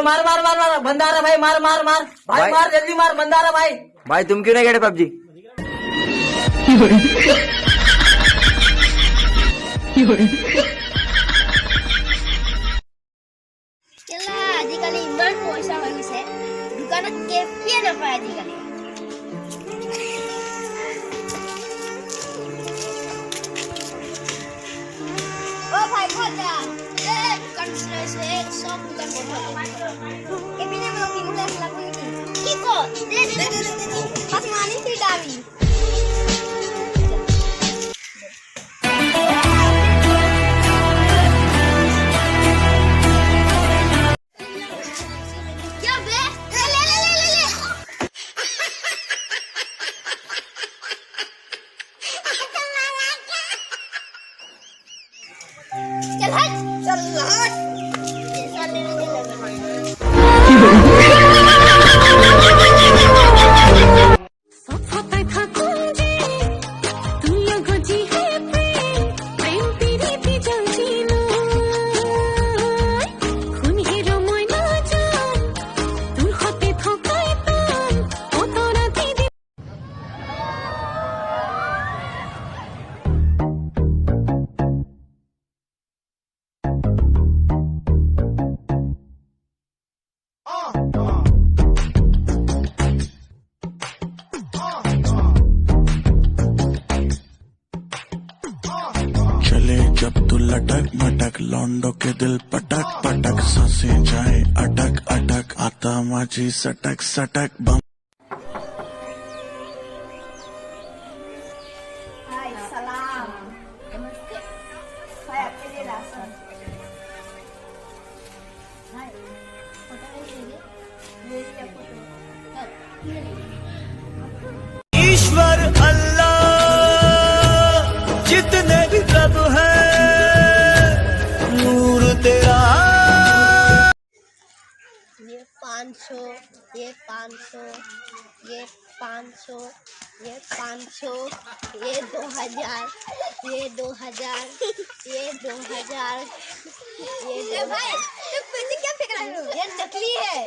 मार मार मार मार बंदा आ रहा भाई, मार मार मार भाई, मार जल्दी मार, बंदा आ रहा भाई। भाई तुम क्यों नहीं खेले पबजी? আজিকালি ইমান পইচা হৈ গৈছে, দোকানত কেপিয়ে নাপায় আজিকালি। ও ভাই খোজা দোকান আছে, সব দোকান বন্ধ। কেপিনে মোক কিনুলে লাগবে কি কর দে দে দে দে পাঁচ মানি তুই দাবি। चल हट चल हट जब तू लटक मटक लौंडो के दिल पटक पटक, सांसें जाए अटक अटक, आता माझी सटक सटक बम। हाय सलाम नमस्ते हाय आपके लिए राशन हाय फोटो लीजिए मेरी फोटो ईश्वर अल्लाह जितने भी रब है नूर तेरा। ये 500 ये 500 ये 500 ये 500 ये 2000 ये 2000 ये 2000 ये भाई तुम पैसे क्या फेंक रहे हो? ये नकली है।